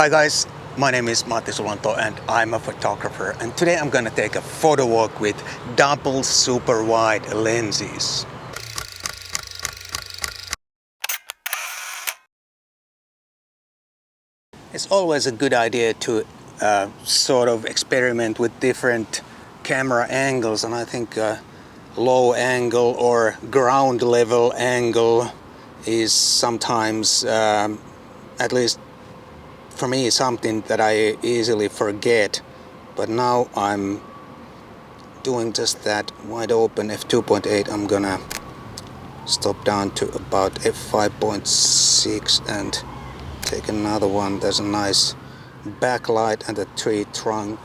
Hi guys, my name is Matti Sulanto and I'm a photographer, and today I'm gonna take a photo walk with double super wide lenses. It's always a good idea to sort of experiment with different camera angles, and I think low angle or ground level angle is sometimes, at least for me, something that I easily forget. But now I'm doing just that. Wide open f2.8. I'm gonna stop down to about f5.6 and take another one. There's a nice backlight and a tree trunk.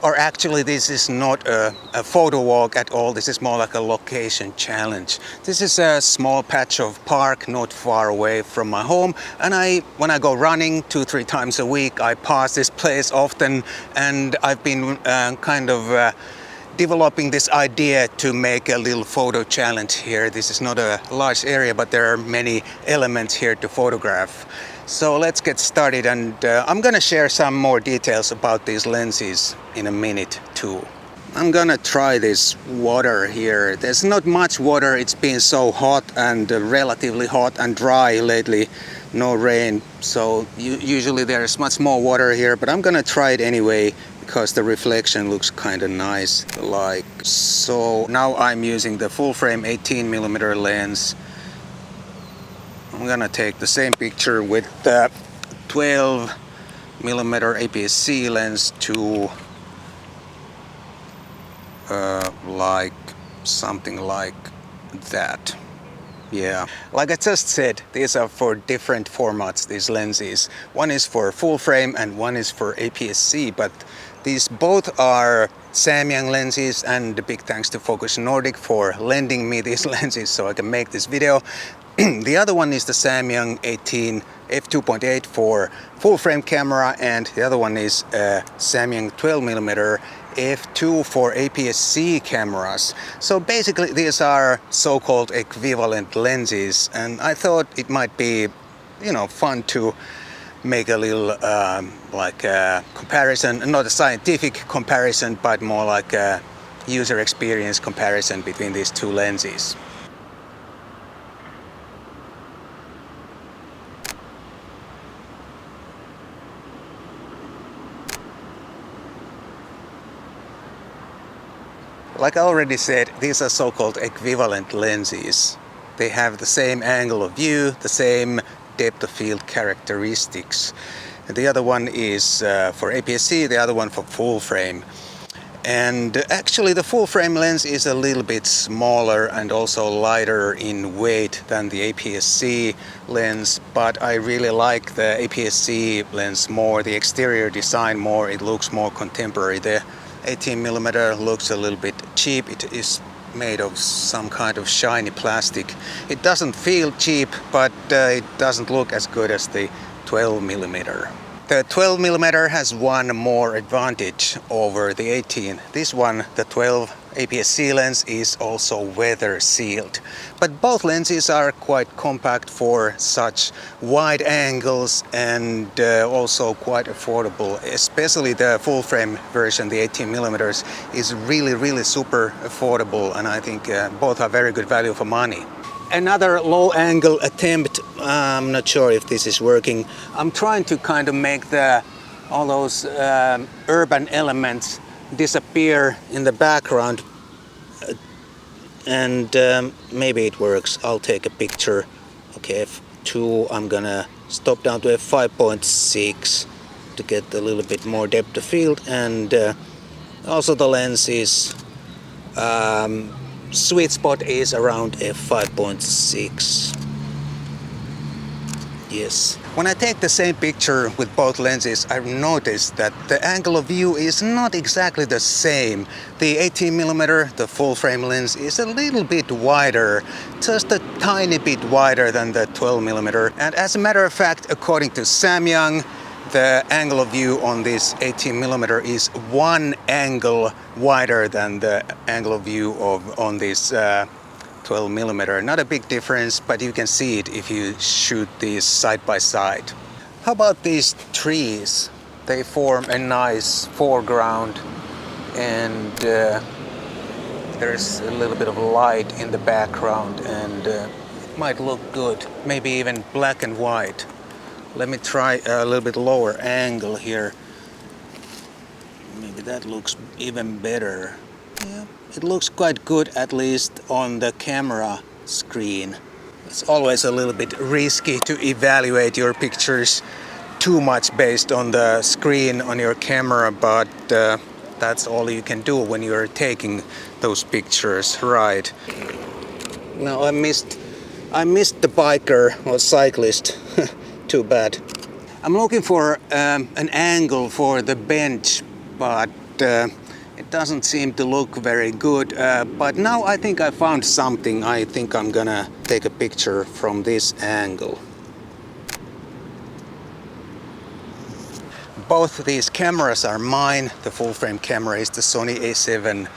Or actually, this is not a photo walk at all. This is more like a location challenge. This is a small patch of park not far away from my home, and when I go running 2-3 times a week, I pass this place often, and I've been developing this idea to make a little photo challenge here. This is not a large area, but there are many elements here to photograph. So let's get started, and I'm gonna share some more details about these lenses in a minute too. I'm gonna try this water here. There's not much water. It's been so hot and relatively hot and dry lately. No rain, so usually there's much more water here, but I'm gonna try it anyway because the reflection looks kind of nice like so. Now I'm using the full frame 18mm lens. I'm gonna take the same picture with the 12mm APS-C lens to like something like that. Yeah, like I just said, these are for different formats, these lenses. One is for full frame and one is for APS-C, but these both are Samyang lenses, and a big thanks to Focus Nordic for lending me these lenses so I can make this video. The other one is the Samyang 18 f2.8 for full frame camera, and the other one is Samyang 12mm f2 for APS-C cameras. So basically these are so-called equivalent lenses, and I thought it might be, fun to make a little like a comparison, not a scientific comparison, but more like a user experience comparison between these two lenses. Like I already said, these are so-called equivalent lenses. They have the same angle of view, the same depth of field characteristics. And the other one is for APS-C, the other one for full frame. And actually the full frame lens is a little bit smaller and also lighter in weight than the APS-C lens, but I really like the APS-C lens more, the exterior design more. It looks more contemporary. The 18mm looks a little bit cheap. It is made of some kind of shiny plastic. It doesn't feel cheap, but it doesn't look as good as the 12mm. The 12mm has one more advantage over the 18. This one, the 12 APS-C lens, is also weather sealed. But both lenses are quite compact for such wide angles, and also quite affordable. Especially the full frame version, the 18mm, is really super affordable, and I think both are very good value for money. Another low angle attempt. I'm not sure if this is working. I'm trying to kind of make all those urban elements disappear in the background, and maybe it works. I'll take a picture. Okay, f2. I'm gonna stop down to f5.6 to get a little bit more depth of field, and also the lens is sweet spot is around f5.6. Yes. When I take the same picture with both lenses, I've noticed that the angle of view is not exactly the same. The 18mm, the full frame lens, is a little bit wider, just a tiny bit wider than the 12mm. And as a matter of fact, according to Samyang, the angle of view on this 18mm is one angle wider than the angle of view on this 12mm. Not a big difference, but you can see it if you shoot these side by side. How about these trees? They form a nice foreground, and there's a little bit of light in the background, and it might look good. Maybe even black and white. Let me try a little bit lower angle here. Maybe that looks even better. Yeah, it looks quite good, at least on the camera screen. It's always a little bit risky to evaluate your pictures too much based on the screen on your camera, but that's all you can do when you're taking those pictures, right? Now I missed the biker or cyclist. Too bad. I'm looking for an angle for the bench, but it doesn't seem to look very good. But now I think I found something. I think I'm gonna take a picture from this angle. Both these cameras are mine. The full-frame camera is the Sony A7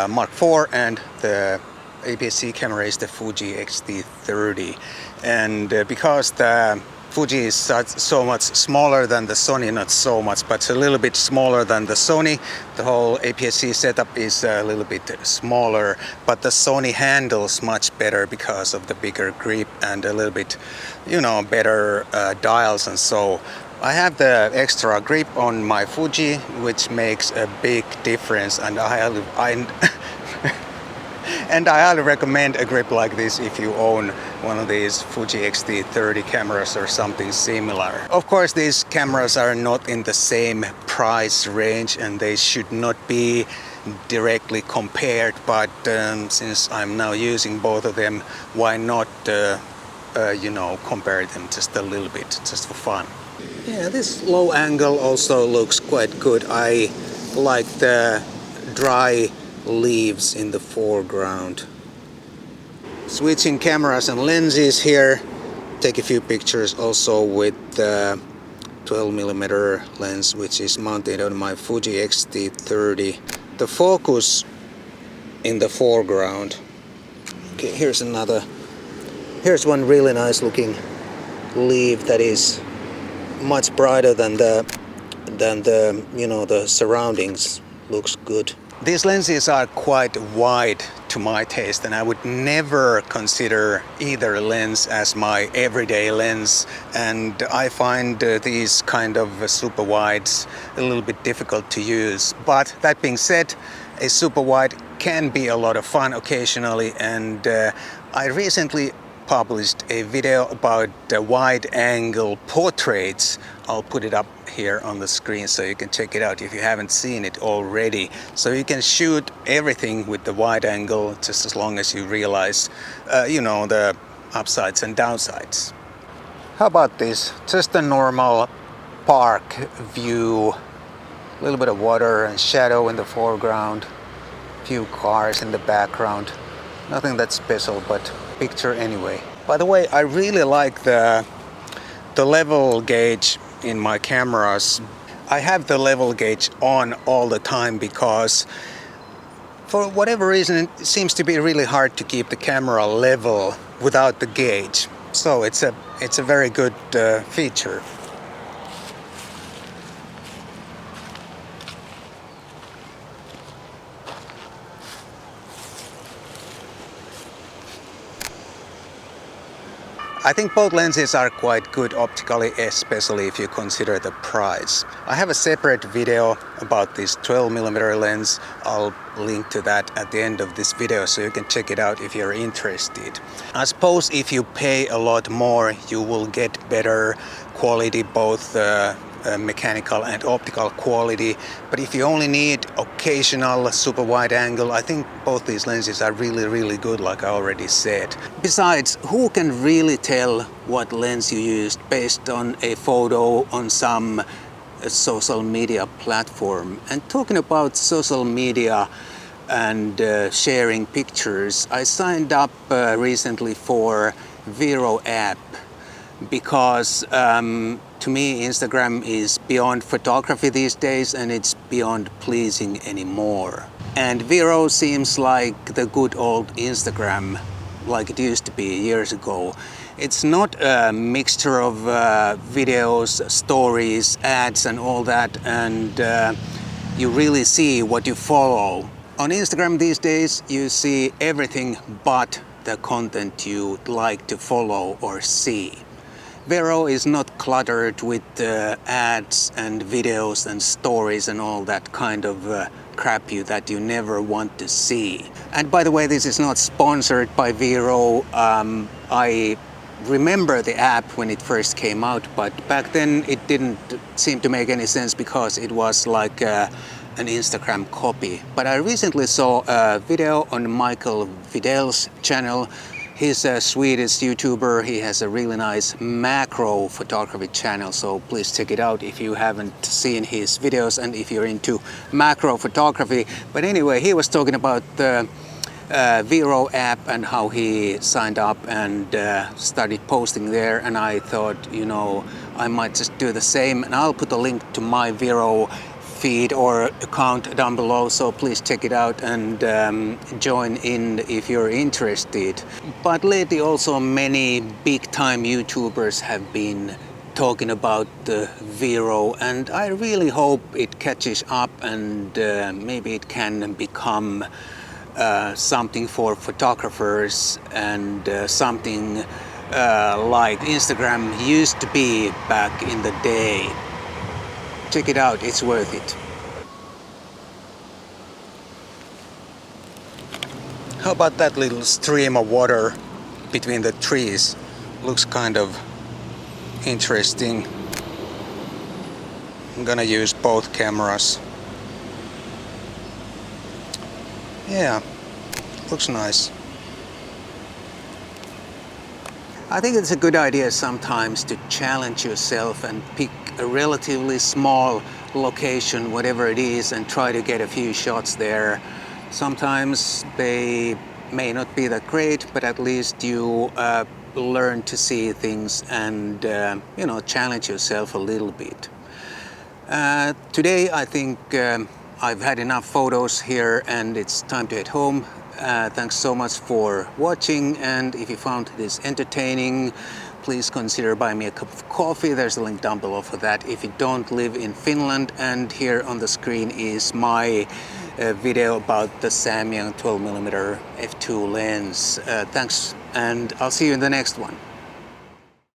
Mark IV, and the APS-C camera is the Fuji X-T30. And because the Fuji is so much smaller than the Sony, not so much, but a little bit smaller than the Sony, the whole APS-C setup is a little bit smaller, but the Sony handles much better because of the bigger grip and a little bit, better dials, and so I have the extra grip on my Fuji, which makes a big difference, and and I highly recommend a grip like this if you own one of these Fuji X-T30 cameras or something similar. Of course, these cameras are not in the same price range, and they should not be directly compared, but since I'm now using both of them, why not compare them just a little bit, just for fun. Yeah, this low angle also looks quite good. I like the dry leaves in the foreground. Switching cameras and lenses here. Take a few pictures also with the 12mm lens, which is mounted on my Fuji X-T30. The focus in the foreground. Okay, here's one really nice looking leaf that is much brighter than the surroundings. Looks good. These lenses are quite wide to my taste, and I would never consider either lens as my everyday lens, and I find these kind of super wides a little bit difficult to use. But that being said, a super wide can be a lot of fun occasionally, and I recently published a video about wide angle portraits. I'll put it up here on the screen so you can check it out if you haven't seen it already. So you can shoot everything with the wide angle just as long as you realize the upsides and downsides. How about this? Just a normal park view. A little bit of water and shadow in the foreground. Few cars in the background. Nothing that special, but picture anyway. By the way, I really like the level gauge in my cameras. I have the level gauge on all the time because for whatever reason it seems to be really hard to keep the camera level without the gauge. So it's a very good feature. I think both lenses are quite good optically, especially if you consider the price. I have a separate video about this 12mm lens. I'll link to that at the end of this video so you can check it out if you're interested. I suppose if you pay a lot more, you will get better quality, both mechanical and optical quality, but if you only need occasional super wide angle, I think both these lenses are really good, like I already said. Besides, who can really tell what lens you used based on a photo on some social media platform? And talking about social media and sharing pictures, I signed up recently for Vero app because to me, Instagram is beyond photography these days, and it's beyond pleasing anymore. And Vero seems like the good old Instagram, like it used to be years ago. It's not a mixture of videos, stories, ads and all that, and you really see what you follow. On Instagram these days you see everything but the content you like to follow or see. Vero is not cluttered with ads and videos and stories and all that kind of crap that you never want to see. And by the way, this is not sponsored by Vero. I remember the app when it first came out, but back then it didn't seem to make any sense because it was like an Instagram copy. But I recently saw a video on Michael Videll's channel. He's a Swedish YouTuber. He has a really nice macro photography channel, so please check it out if you haven't seen his videos and if you're into macro photography. But anyway, he was talking about the Vero app and how he signed up and started posting there, and I thought, you know, I might just do the same, and I'll put a link to my Vero feed or account down below, so please check it out and join in if you're interested. But lately also many big-time YouTubers have been talking about the Vero, and I really hope it catches up and maybe it can become something for photographers and something like Instagram used to be back in the day. Check it out, it's worth it. How about that little stream of water between the trees? Looks kind of interesting. I'm gonna use both cameras. Yeah, looks nice. I think it's a good idea sometimes to challenge yourself and pick a relatively small location, whatever it is, and try to get a few shots there. Sometimes they may not be that great, but at least you learn to see things and you know, challenge yourself a little bit. Today I think I've had enough photos here and it's time to head home. Thanks so much for watching, and if you found this entertaining, please consider buying me a cup of coffee. There's a link down below for that if you don't live in Finland. And here on the screen is my video about the Samyang 12mm f2 lens. Thanks, and I'll see you in the next one.